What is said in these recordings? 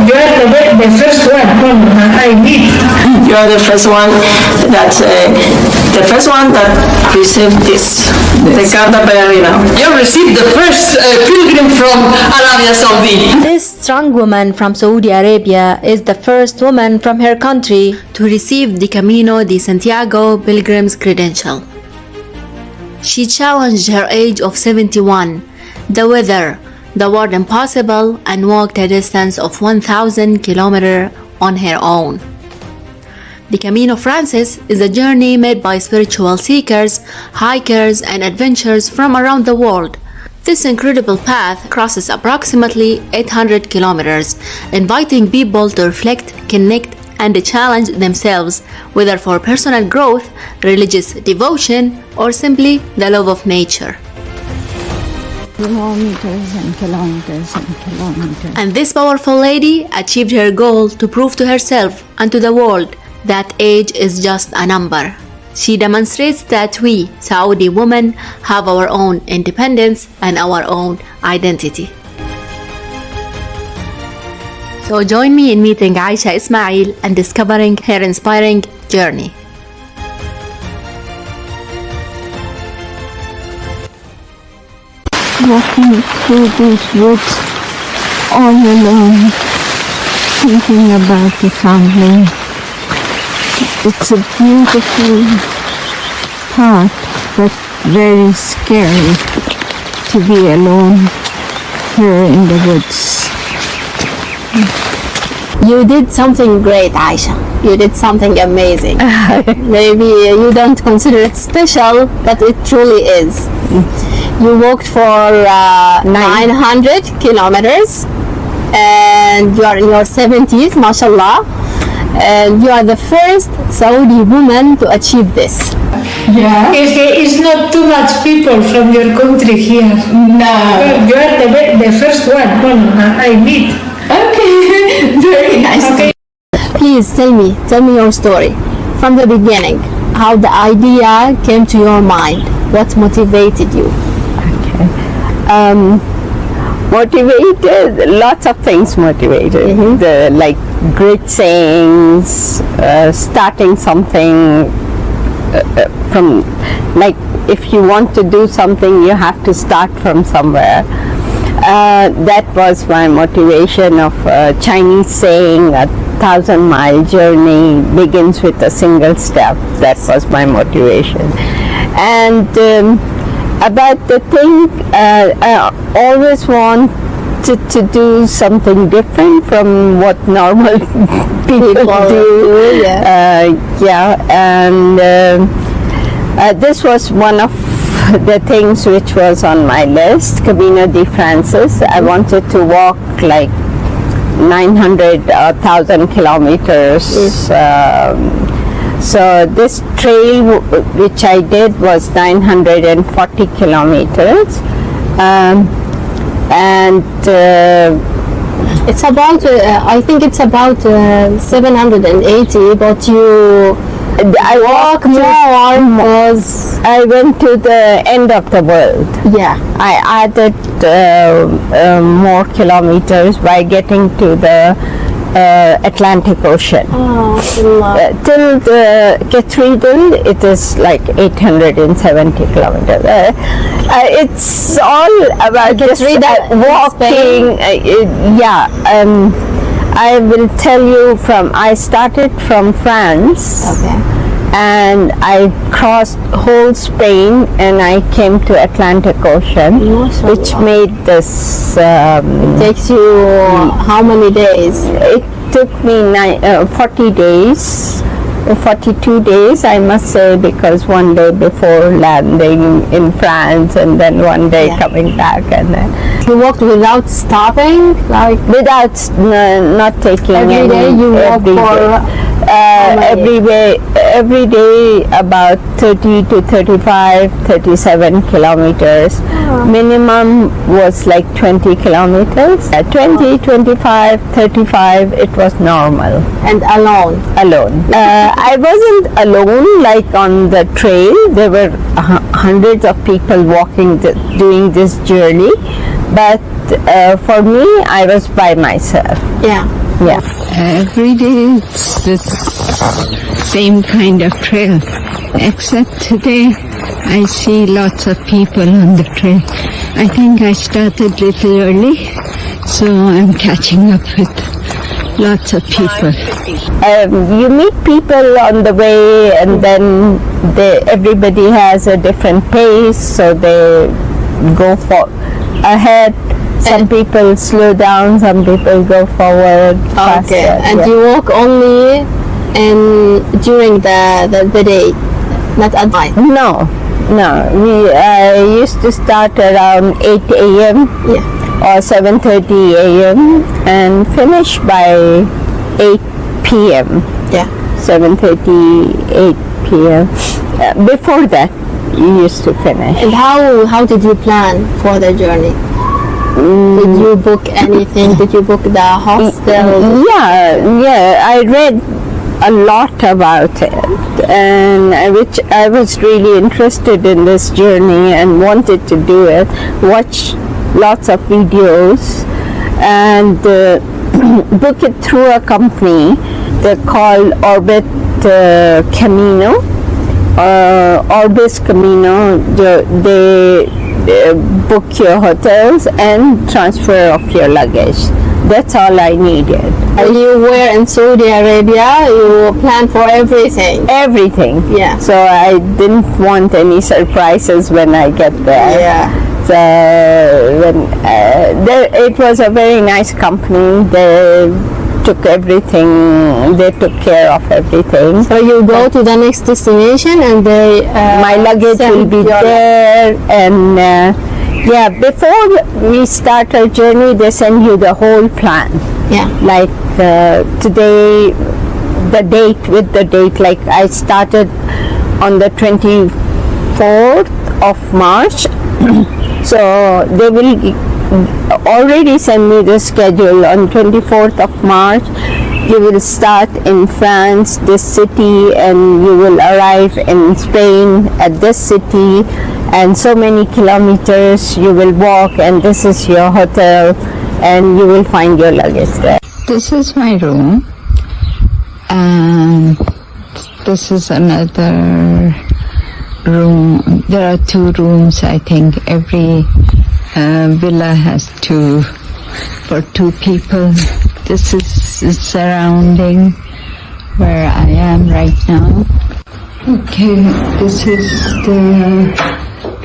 You are the first one I meet. You are the first one that received this, the Carta Peregrina. You received the first pilgrim from Arabia Saudi. This strong woman from Saudi Arabia is the first woman from her country to receive the Camino de Santiago pilgrim's credential. She challenged her age of 71, the weather, the word impossible, and walked a distance of 1,000 kilometers on her own. The Camino Francis is a journey made by spiritual seekers, hikers, and adventurers from around the world. This incredible path crosses approximately 800 kilometers, inviting people to reflect, connect, and challenge themselves, whether for personal growth, religious devotion, or simply the love of nature. Kilometers and kilometers and kilometers. And this powerful lady achieved her goal to prove to herself and to the world that age is just a number. She demonstrates that we, Saudi women, have our own independence and our own identity. So join me in meeting Aisha Ismail and discovering her inspiring journey. Walking through these woods all alone, thinking about the family. It's a beautiful path, but very scary to be alone here in the woods. You did something great, Aisha. You did something amazing. Maybe you don't consider it special, but it truly is. You walked for 900 kilometers and you are in your 70s, mashallah. And you are the first Saudi woman to achieve this. Yeah. It's not too much people from your country here. No. You are the first one I meet. Okay, very nice. Okay. Please tell me your story from the beginning. How the idea came to your mind. What motivated you? Motivated, lots of things motivated. Like great sayings, starting something from, like if you want to do something, you have to start from somewhere. That was my motivation of Chinese saying, 1,000-mile journey begins with a single step. That was my motivation. And about the thing, I always wanted to do something different from what normal people do. This was one of the things which was on my list, Camino de Francia. I wanted to walk like 900,000 kilometers. So this trail which I did was 940 kilometers, and It's about, I think it's about 780, but you walk more because I went to the end of the world. Yeah. I added more kilometers by getting to the Atlantic Ocean. Till the cathedral, it is like 870 kilometers. It's all about just walking. I will tell you I started from France. Okay. And I crossed whole Spain and I came to Atlantic Ocean, which made this. It takes you how many days? It took me 40 days, 42 days I must say, because one day before landing in France and then one day coming back, and then you walked without stopping, like without not taking every day you walk for. Every day about 30 to 35, 37 kilometers. Minimum was like 20 kilometers. 20, 25, 35, it was normal. And alone? Alone. I wasn't alone like on the trail. There were hundreds of people walking, doing this journey. But for me, I was by myself. Yeah. Yeah. Every day it's the same kind of trail, except today I see lots of people on the trail. I think I started little early, so I'm catching up with lots of people. You meet people on the way, and then everybody has a different pace, so they go ahead. Some people slow down, some people go forward faster. Okay, and yeah. you walk only during the day, not at night? No. We used to start around 8 a.m. Or 7:30 a.m. and finish by 8 p.m. Yeah. 7:30, 8 p.m. Before that, you used to finish. And how did you plan for the journey? Did you book anything? Did you book the hostel? Yeah. I read a lot about it, and I was really interested in this journey and wanted to do it. Watch lots of videos and book it through a company. They're called Camino, Orbis Camino. They book your hotels and transfer of your luggage. That's all I needed. When you were in Saudi Arabia, you planned for everything. Everything. Yeah. So I didn't want any surprises when I get there. Yeah. So it was a very nice company. They took everything. They took care of everything. So you go to the next destination, and they my luggage will be there, and before we start our journey, they send you the whole plan. Yeah. Like today, with the date. Like I started on the 24th of March. So they will already send me the schedule on 24th of March. You will start in France, this city, and you will arrive in Spain at this city, and so many kilometers you will walk, and this is your hotel, and you will find your luggage there. This is my room, and this is another room. There are 2 rooms, I think. Every villa has 2 for 2 people. This is the surrounding where I am right now. Okay, this is the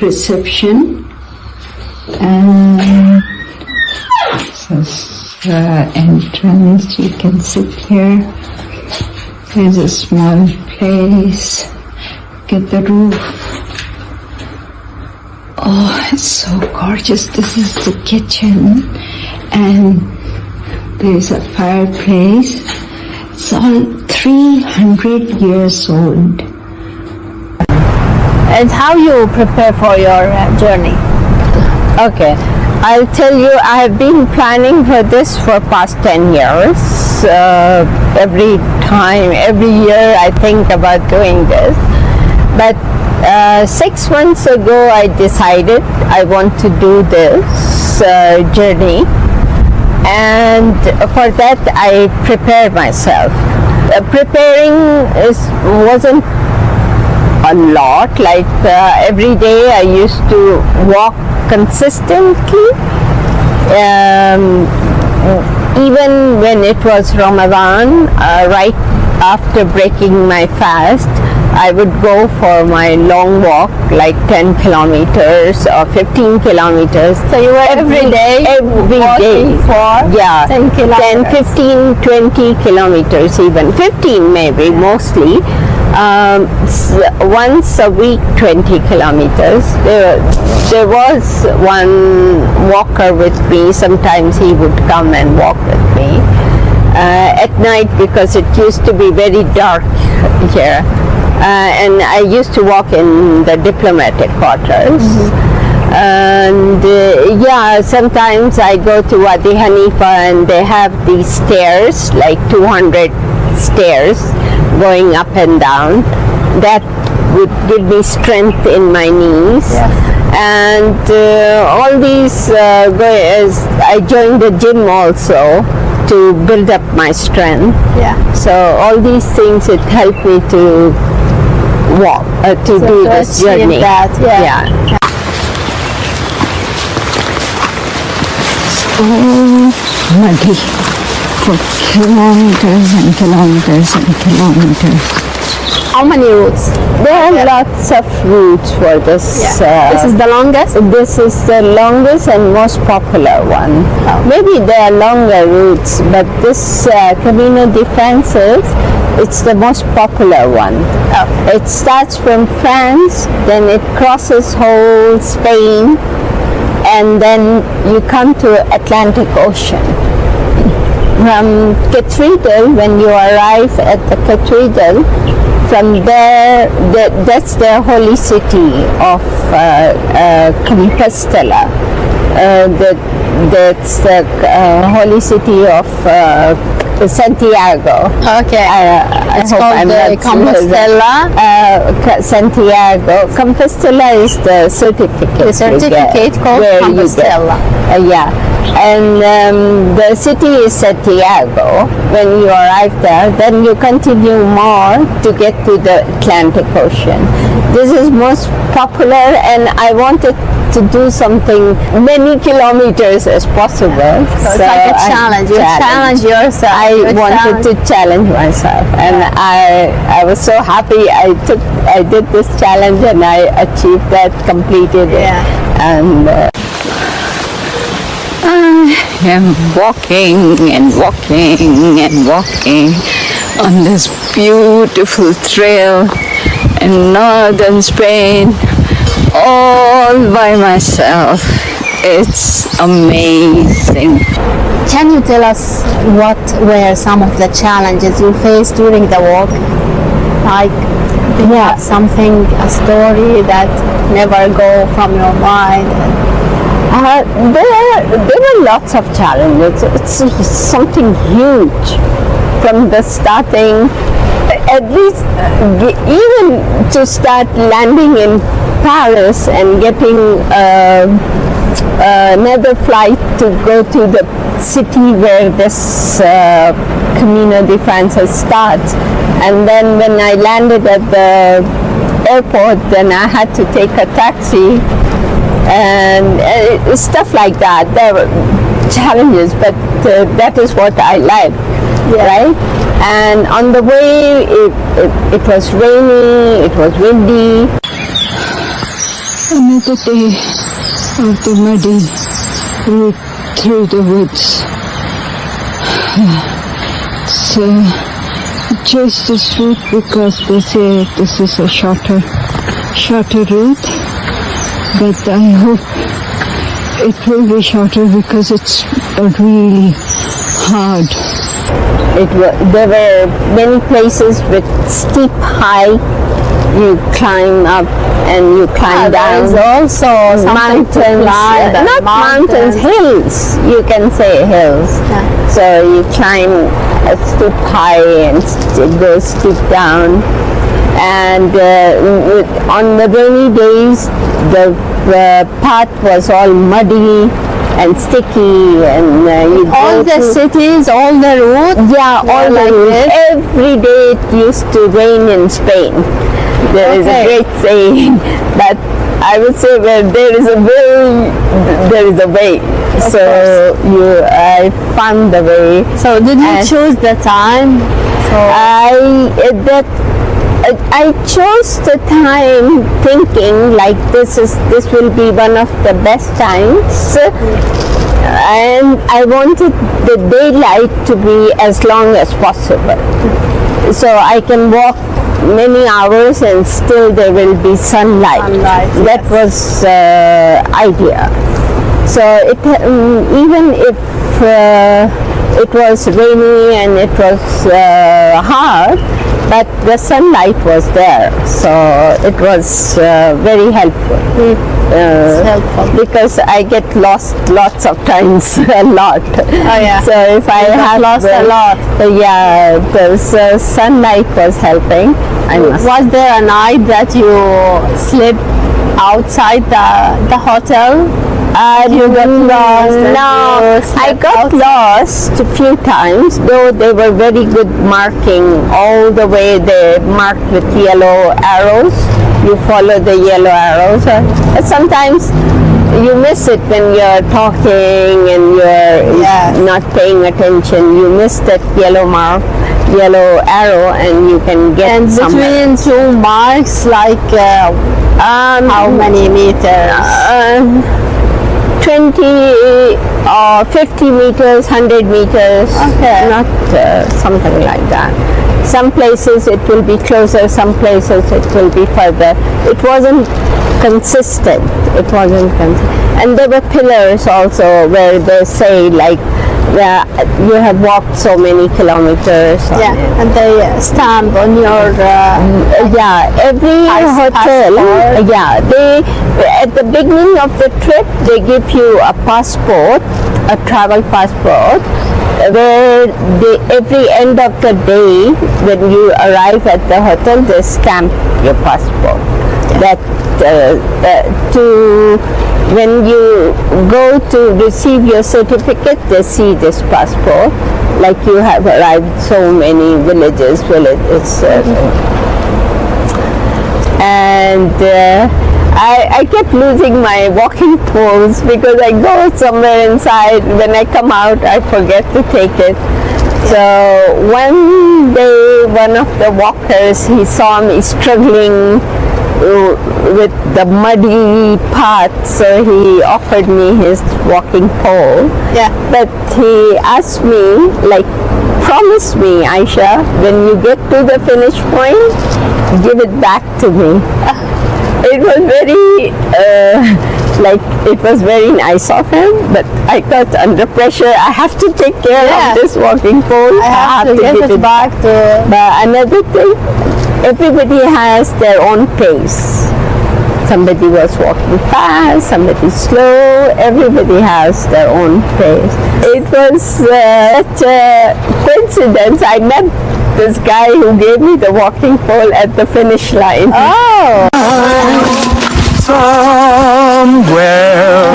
reception, and this is the entrance. You can sit here. There's a small place. Get the roof. Oh, it's so gorgeous. This is the kitchen, and there's a fireplace. It's all 300 years old. And how you prepare for your journey? Okay, I'll tell you, I have been planning for this for past 10 years. Every year I think about doing this. But 6 months ago I decided I want to do this journey, and for that I prepared myself. Preparing wasn't a lot. Like every day I used to walk consistently. Even when it was Ramadan, right after breaking my fast, I would go for my long walk, like 10 kilometers or 15 kilometers. So you were every day for 10 kilometers? 10, 15, 20 kilometers even. 15 maybe, mostly. Once a week, 20 kilometers. There was one walker with me. Sometimes he would come and walk with me at night, because it used to be very dark here. And I used to walk in the diplomatic quarters. And sometimes I go to Wadi Hanifa, and they have these stairs, like 200 stairs going up and down. That would give me strength in my knees. Yes. And all these, I joined the gym also. to build up my strength. Yeah. So all these things, it helped me to walk, to do this achieve journey. that, yeah. Muddy for kilometers and kilometers and kilometers. How many routes? There are lots of routes for this. This is the longest? This is the longest and most popular one. Maybe there are longer routes, but this Camino de Francia, it's the most popular one. It starts from France, then it crosses whole Spain, and then you come to Atlantic Ocean. From Cathedral, when you arrive at the Cathedral, from there, that's the holy city of Compostela. That's the holy city of Santياغو. Okay. It's called the Compostela. Santياغو. Compostela is the certificate. The certificate called Compostela. Yeah. And the city is Santياغو. When you arrive there, then you continue more to get to the Atlantic Ocean. This is most popular, and I wanted to do something many kilometers as possible. So it's like a challenge. You challenge yourself. I wanted to challenge myself, and I was so happy I did this challenge, and I achieved that, completed it. And I am walking and walking and walking on this beautiful trail in northern Spain, all by myself. It's amazing. Can you tell us what were some of the challenges you faced during the walk? Like, do you have something, a story that never go from your mind? there were lots of challenges. It's something huge from the starting. At least even to start landing in Paris and getting another flight to go to the city where this Camino de Francia starts. And then when I landed at the airport, then I had to take a taxi and stuff like that. There were challenges, but that is what I like, right? And on the way, it was rainy, it was windy. Another day of the muddy route through the woods. So chose this route because they say this is a shorter route, but I hope it will be shorter because it's really hard. There were many places with steep high. You climb up and you climb down. There's also mountains, not mountains, hills. You can say hills. Yeah. So you climb a steep high and it goes steep down. And on the rainy days, the path was all muddy and sticky, and you all the cities, all the routes. Yeah, all the routes. Every day it used to rain in Spain. There is a great saying that I would say where there is a will, there is a way. So I found the way. So did you choose the time? I chose the time thinking like this will be one of the best times, and I wanted the daylight to be as long as possible, so I can walk many hours and still there will be sunlight. That was idea. So even if it was rainy and it was hard, but the sunlight was there, so it was very helpful. Because I get lost lots of times, a lot. Oh yeah. So if I have lost a lot. Yeah, the sunlight was helping. Was there a night that you slept outside the hotel? You got lost? No, I got lost a few times, though they were very good marking all the way. They marked with yellow arrows. You follow the yellow arrows. But sometimes you miss it when you're talking and you're not paying attention. You miss that yellow arrow, and you can get and somewhere. Between two marks, like how many meters? 20 or 50 meters, 100 meters, not something like that. Some places it will be closer, some places it will be further. It wasn't consistent. And there were pillars also where they say like, you have walked so many kilometers. And they stamp on your every hotel. They at the beginning of the trip they give you a passport, a travel passport, where every end of the day when you arrive at the hotel they stamp your passport. When you go to receive your certificate, they see this passport, like you have arrived so many villages. And I kept losing my walking poles because I go somewhere inside. When I come out, I forget to take it. So one day, one of the walkers, he saw me struggling with the muddy path, so he offered me his walking pole. But he asked me, like, promise me, Aisha, when you get to the finish point, give it back to me. It was very nice of him, but I got under pressure. I have to take care of this walking pole. I have to give it back to. But another thing, everybody has their own pace. Somebody was walking fast, somebody slow. Everybody has their own pace. It was such a coincidence. I met this guy who gave me the walking pole at the finish line. Oh! Somewhere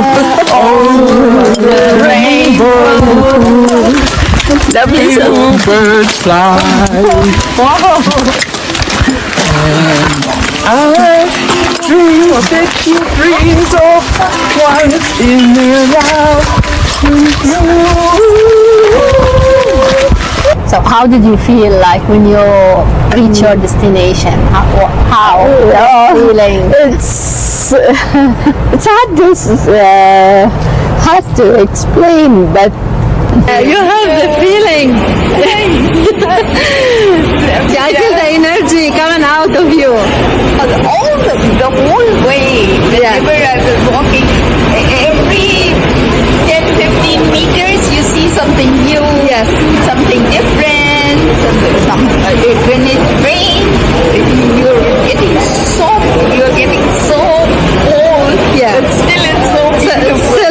over the rainbow, the bluebirds fly. And I dream of taking dreams of what's in their life. So how did you feel like when you reach your destination? How feeling? It's hard to explain, but You have the feeling. I feel the energy coming out of you. The whole way, whenever I was walking, every 10-15 meters you see something new, something different, when it rains, you're getting so old, but still it's so beautiful.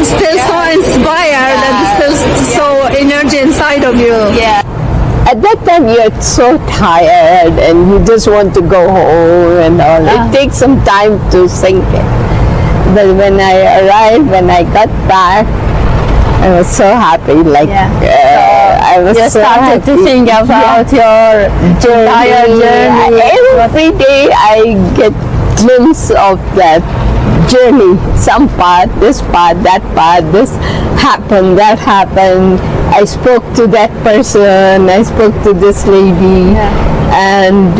Still so inspired and still so energy inside of you. at that time you're so tired and you just want to go home and all. It takes some time to sink it. But when I arrived, when I got back, I was so happy. I was you so started happy. to think about your entire journey. Every day I get glimpse of that journey. Some part, that part, this happened, that happened. I spoke to that person, I spoke to this lady, and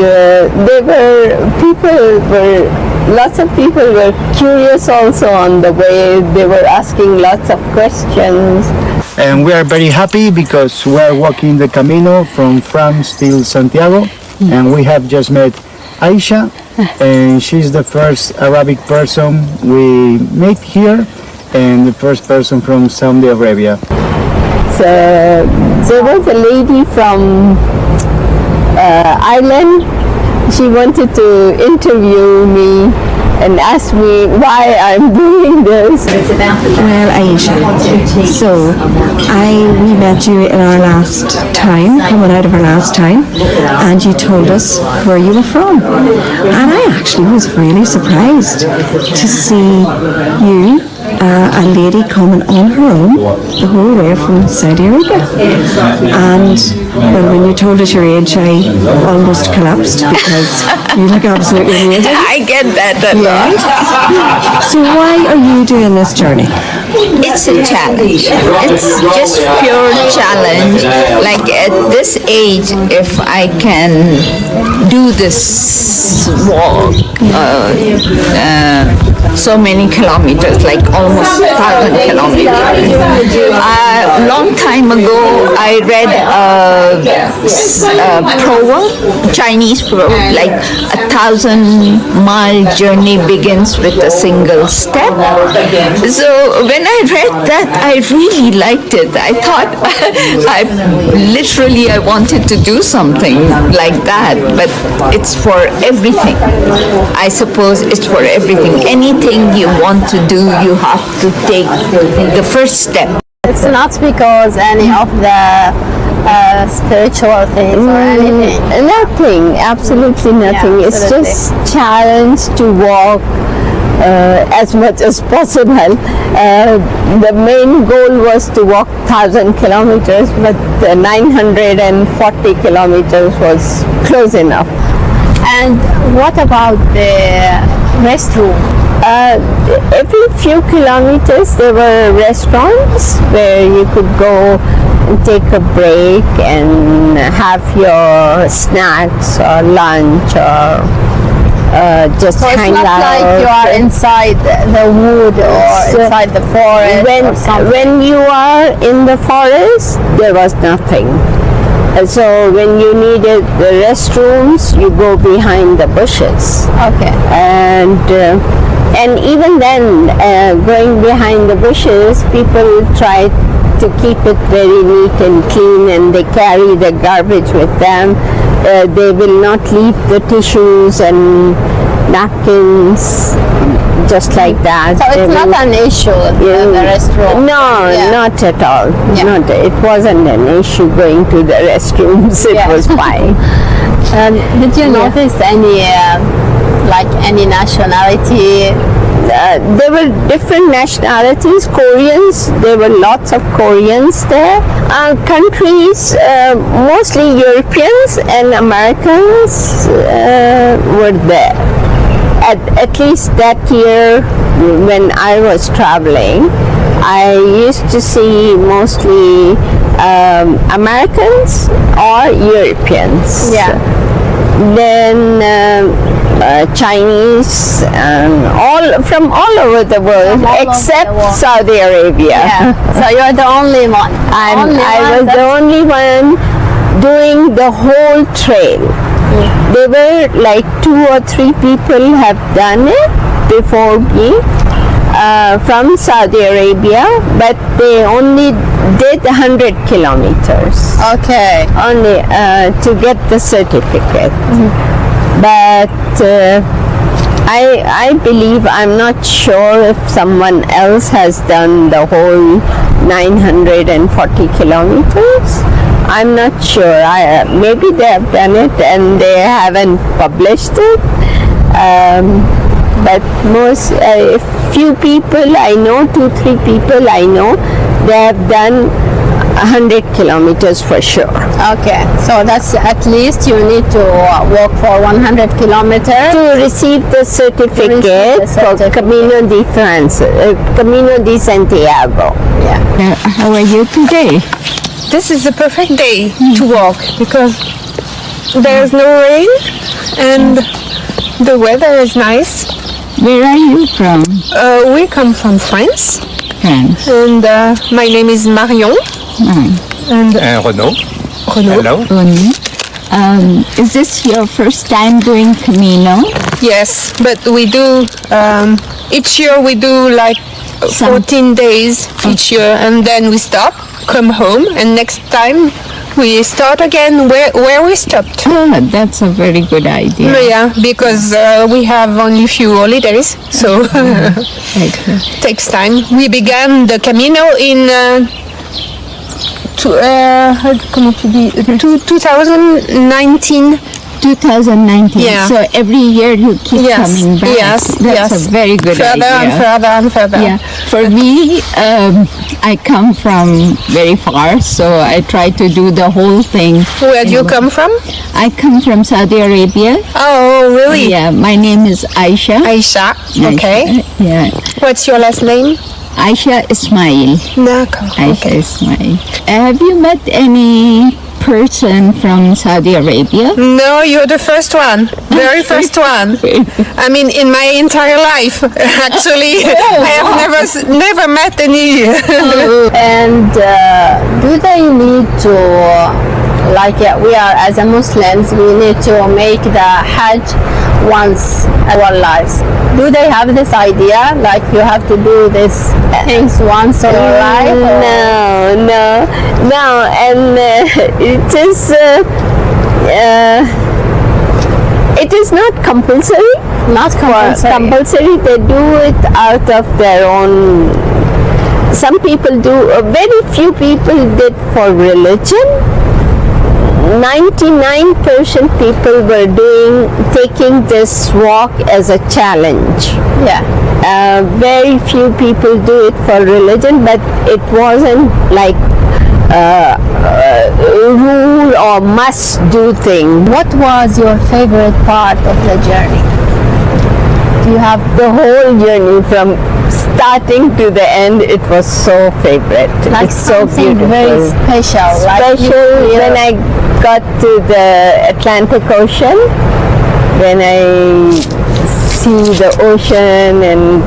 lots of people were curious also on the way. They were asking lots of questions. And we are very happy because we are walking the Camino from France till Sant'Iago, and we have just met Aisha, and she's the first Arabic person we met here, and the first person from Saudi Arabia. So there was a lady from Ireland. She wanted to interview me and ask me why I'm doing this. Well, Aisha, so we met you in our last time, coming out of our last time, and you told us where you were from. And I actually was really surprised to see you a lady coming on her own the whole way from Saudi Arabia. And well, when you told us your age, I almost collapsed because you look absolutely amazing. I get that a lot. So why are you doing this journey? It's a challenge. It's just pure challenge. Like at this age, if I can do this walk, so many kilometers, like almost 1,000 kilometers. A long time ago, I read a proverb, Chinese proverb, like 1,000-mile journey begins with a single step. So when I read that, I really liked it. I thought, I wanted to do something like that, but it's for everything. I suppose it's for everything. Anything you want to do, you have to take the first step. It's not because any of the spiritual things or anything. Nothing, absolutely nothing. Yeah, it's just challenge to walk as much as possible. The main goal was to walk 1,000 kilometers, but 940 kilometers was close enough. And what about the restroom? Every few kilometers there were restaurants where you could go and take a break and have your snacks or lunch or just So it's hang not out. like you are inside the wood or inside the forest or something. When you are in the forest, there was nothing. So when you needed the restrooms, you go behind the bushes. Okay. And even then, going behind the bushes, people try to keep it very neat and clean, and they carry the garbage with them. They will not leave the tissues and napkins just like that. So it's not an issue, the restroom? No, Yeah. not at all. Yeah. It wasn't an issue going to the restrooms. It was fine. Did you notice any nationality? There were different nationalities. Koreans, there were lots of Koreans there. Countries, mostly Europeans and Americans were there. At least that year when I was traveling, I used to see mostly Americans or Europeans. Yeah. Then Chinese, from all over the world, except Saudi Arabia. Yeah. So you're the only one. I was the only one doing the whole trail. There were like 2 or 3 people have done it before me from Saudi Arabia, but they only did 100 kilometers. Okay. Only to get the certificate. But I believe, I'm not sure if someone else has done the whole 940 kilometers. I'm not sure. Maybe they have done it and they haven't published it. But most, few people I know, 2-3 people I know, they have done 100 kilometers for sure. Okay. So that's at least you need to walk for 100 kilometers To receive the certificate for Camino de Francia, Camino de Santiago. Yeah. How are you today? This is the perfect day to walk because there's no rain and the weather is nice. Where are you from? We come from France, France. and my name is Marion. And Renaud. Renaud. Hello. Is this your first time doing Camino? Yes, but we do each year we do like 14 days each year, and then we stop, come home, and next time we start again where we stopped. Oh, that's a very good idea. Yeah, because we have only few holidays, so takes time. We began the Camino in 2019. 2019. Yeah. So every year you keep coming back. Yes, That's a very good further idea. and further and further. Yeah. For me, I come from very far, so I try to do the whole thing. Where do you come from? I come from Saudi Arabia. Oh, really? Yeah, my name is Aisha. Aisha. Okay. Aisha, yeah. What's your last name? Aisha Ismail. D'accord. Aisha Ismail. Have you met any person from Saudi Arabia? No, you're the first one. Very first one. I mean, in my entire life, actually, I have never met any. And do they need to, like we are as a Muslims, we need to make the Hajj once in our lives. Do they have this idea, like you have to do these things once in your life? No, and it is not compulsory. Not compulsory. They do it out of their own. Some people do. Very few people did for religion. 99% people were taking this walk as a challenge. Yeah. Very few people do it for religion, but it wasn't like rule or must do thing. What was your favorite part of the journey? Do you have The whole journey from starting to the end, it was so favorite. like it's so something beautiful. very special? Like you Special feel- when I got to the Atlantic Ocean, when I see the ocean and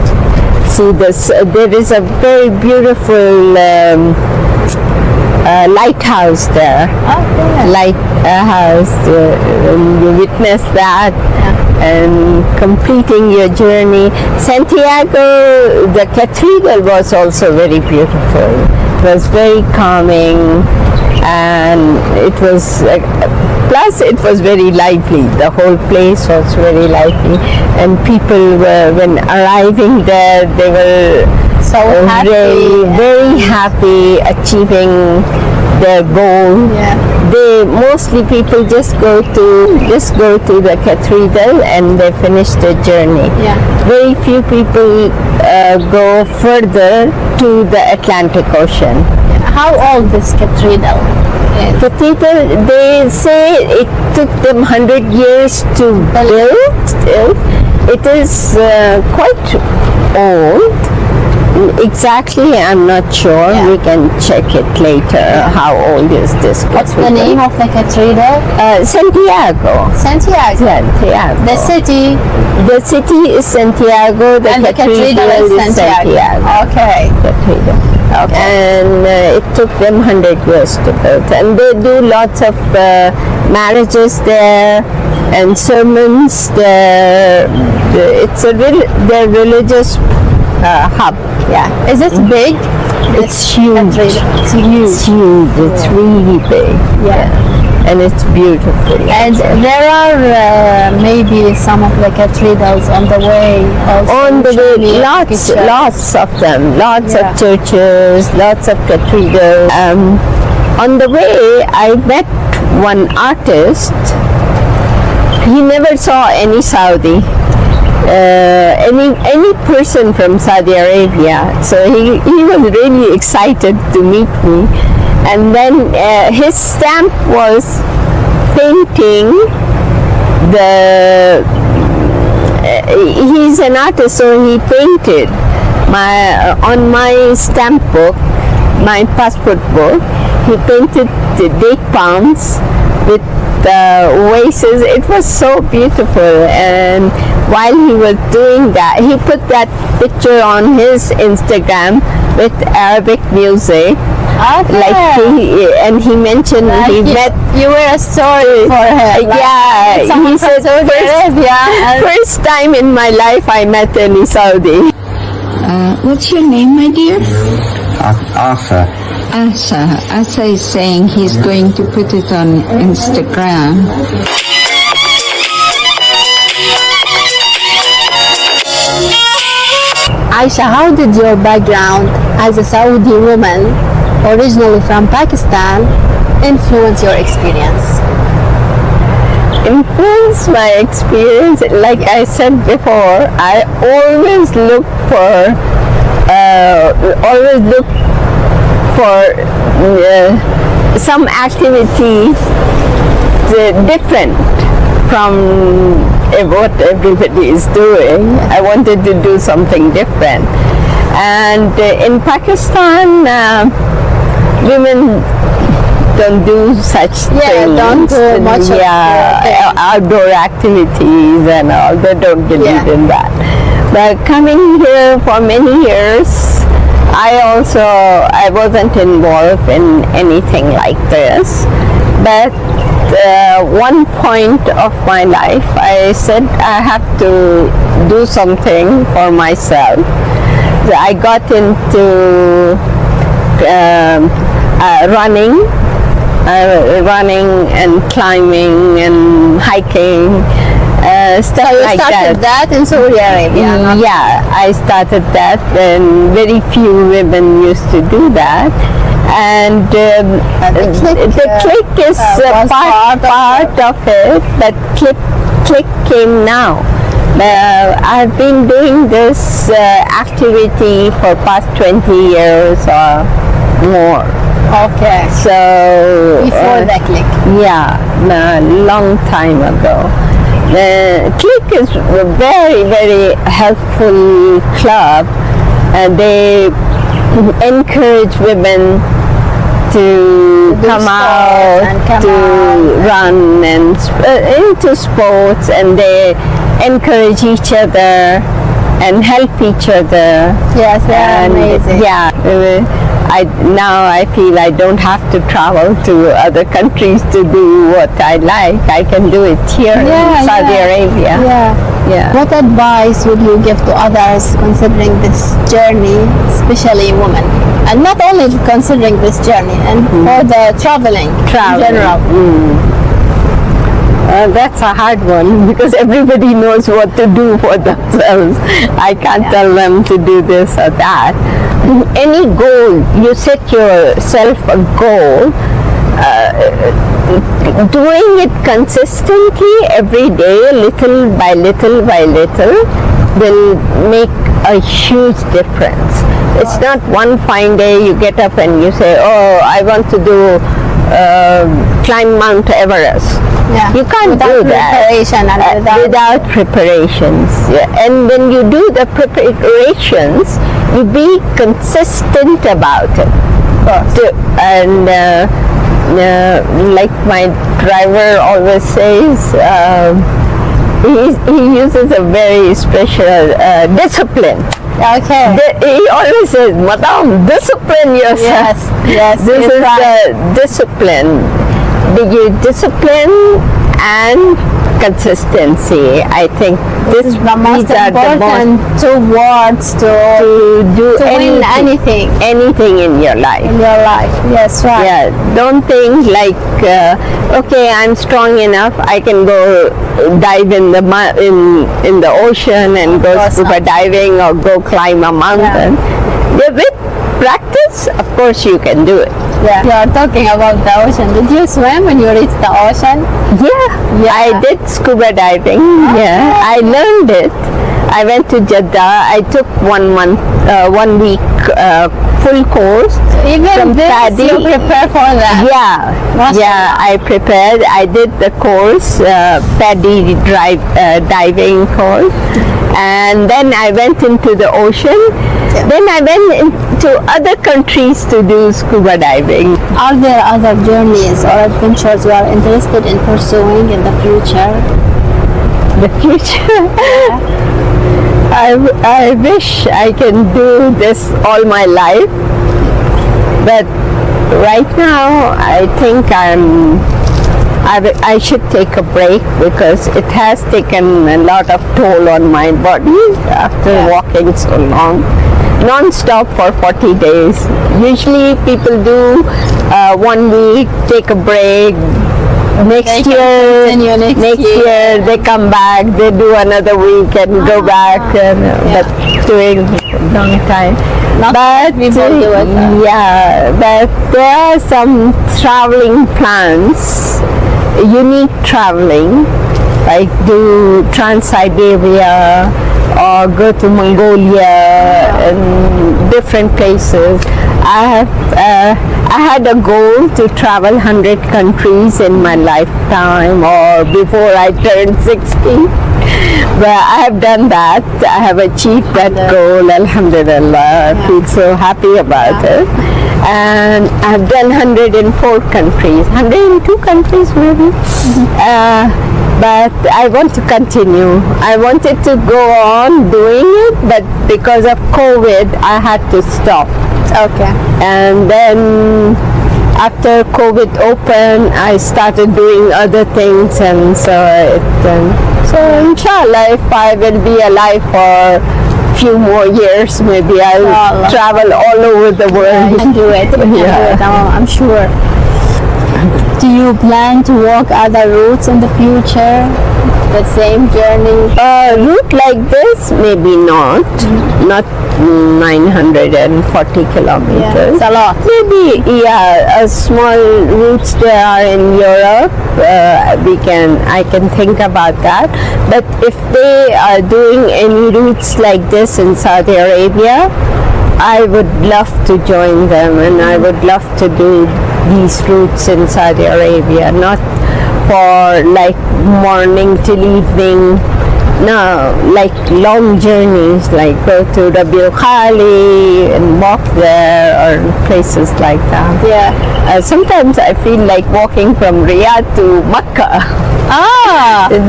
see this. There is a very beautiful lighthouse there. Lighthouse, you witness that. And completing your journey. Santiago, the cathedral was also very beautiful. It was very calming, and it was plus it was very lively. The whole place was very lively, and people were, when arriving there, they were so happy. very happy achieving their goal. Yeah. They mostly people just go to the cathedral and they finish their journey. Yeah. Very few people go further to the Atlantic Ocean. How old this cathedral is? Cathedral, they say it took them 100 years to build. It is quite old. Exactly, I'm not sure. Yeah. We can check it later. How old is this cathedral? What's the name of the cathedral? Santiago. Santiago. Santiago. The city. The city is Santiago. And the cathedral is Santiago. Okay. Cathedral. Okay. And it took them 100 years to build. And they do lots of marriages there and sermons there. It's their religious hub. Yeah. Is it big? It's huge. It's huge. It's huge. It's really big. Yeah. And it's beautiful. And there are maybe some of the cathedrals on the way. Also On the show me way, a picture. lots of them, lots Yeah. of churches, lots of cathedrals. On the way, I met one artist. He never saw any Saudi, any person from Saudi Arabia. So he was really excited to meet me. And then his stamp was painting he's an artist, so he painted on my stamp book, my passport book, he painted the date palms with vases. It was so beautiful. And while he was doing that, he put that picture on his Instagram with Arabic music. Okay. Like he mentioned Like he met. You were a story for him. Yeah, he said Saudi Arabia. first time in my life I met any Saudi. What's your name, my dear? Arthur. Asa is saying he's going to put it on Instagram. Aisha, how did your background as a Saudi woman, originally from Pakistan, influence your experience? influenced my experience. Like I said before, I always look for some activity different from what everybody is doing. I wanted to do something different. And in Pakistan, women don't do such things. Don't do much of outdoor activities and all. They don't believe in that. But coming here for many years, I wasn't involved in anything like this. But one point of my life, I said I have to do something for myself. I got into running and climbing and hiking, stuff like that. You started that in Saudi Arabia? Yeah, I started that, and very few women used to do that. And the click is part of it, but click came now. I've been doing this activity for past 20 years or more. Okay. So before the click? Yeah, a long time ago. The click is a very, very helpful club, and they encourage women to come out, to run and into sports, and they encourage each other and help each other. Yes, they're amazing. Yeah, I feel I don't have to travel to other countries to do what I like. I can do it here in Saudi Arabia. Yeah. What advice would you give to others considering this journey, especially women? And not only considering this journey, and for the traveling in general. That's a hard one, because everybody knows what to do for themselves. I can't tell them to do this or that. Any goal, you set yourself a goal, doing it consistently every day, little by little by little, will make a huge difference. It's not one fine day you get up and you say, oh, I want to do climb Mount Everest. Yeah. You can't do that without preparations. Yeah. And when you do the preparations, you be consistent about it. And like my driver always says, he uses a very special discipline. Okay. He always says, Madam, discipline yourself. Yes. This is the discipline. You discipline and consistency. I think this is the most important two words to win anything in your life. Yes, right. Yeah, don't think like okay, I'm strong enough, I can go dive in the ocean and go scuba diving or go climb a mountain. Yeah. With practice, of course you can do it. Yeah. You are talking about the ocean. Did you swim when you reached the ocean? Yeah. I did scuba diving. Okay. Yeah, I learned it. I went to Jeddah. I took 1 week full course. Even this, PADI. you prepare for that? Yeah, I prepared. I did the course, PADI diving course, and then I went into the ocean. Then I went into other countries to do scuba diving. Are there other journeys or adventures you are interested in pursuing in the future? The future? I wish I can do this all my life, but right now I think I should take a break, because it has taken a lot of toll on my body after walking so long, non-stop for 40 days. Usually people do 1 week, take a break. Next year they come back, they do another week and go back, but doing long time. But people do it. Yeah, but there are some traveling plans unique traveling, like do Trans-Siberia or go to Mongolia and different places. I had a goal to travel 100 countries in my lifetime or before I turned 60. But I have done that. I have achieved that goal, alhamdulillah. I feel so happy about it. And I've done 104 countries, 102 countries maybe. But I want to continue. I wanted to go on doing it, but because of COVID, I had to stop. Okay. And then after COVID opened, I started doing other things, and so inshallah, if I will be alive for few more years, maybe I'll travel all over the world. You can do it. You can do it. I'm sure. Do you plan to walk other routes in the future? The same journey? Route like this, maybe not. Not 940 kilometers. Yeah, it's a lot. Maybe, yeah, a small routes there are in Europe. I can think about that. But if they are doing any routes like this in Saudi Arabia, I would love to join them, and I would love to do these routes in Saudi Arabia, not for like morning till evening. No, like long journeys, like go to Rabiul Khali and walk there, or places like that. Yeah. Sometimes I feel like walking from Riyadh to Makkah.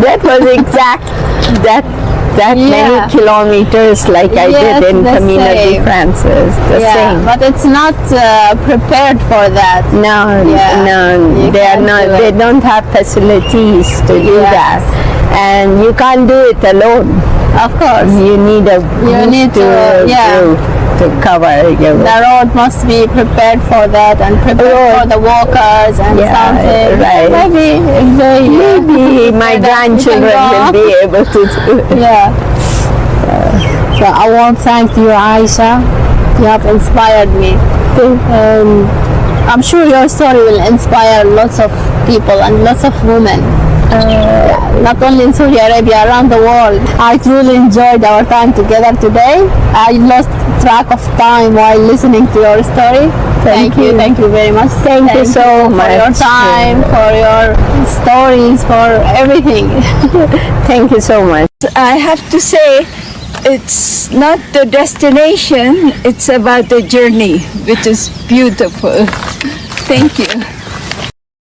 That was exact that many kilometers like I did in Camino de Francia. The same. But it's not prepared for that. No, they are not. They don't have facilities to do that, and you can't do it alone. Of course, you need a group to cover. The road must be prepared for that and prepared for the walkers and something. Right. Maybe my grandchildren will be able to do it. Yeah. So I want to thank you, Aisha. You have inspired me. I'm sure your story will inspire lots of people and lots of women. Not only in Saudi Arabia, around the world. I truly enjoyed our time together today. I lost track of time while listening to your story. Thank you very much. Thank you so much for your time, for your stories, for everything. Thank you so much. I have to say, it's not the destination, it's about the journey, which is beautiful. Thank you.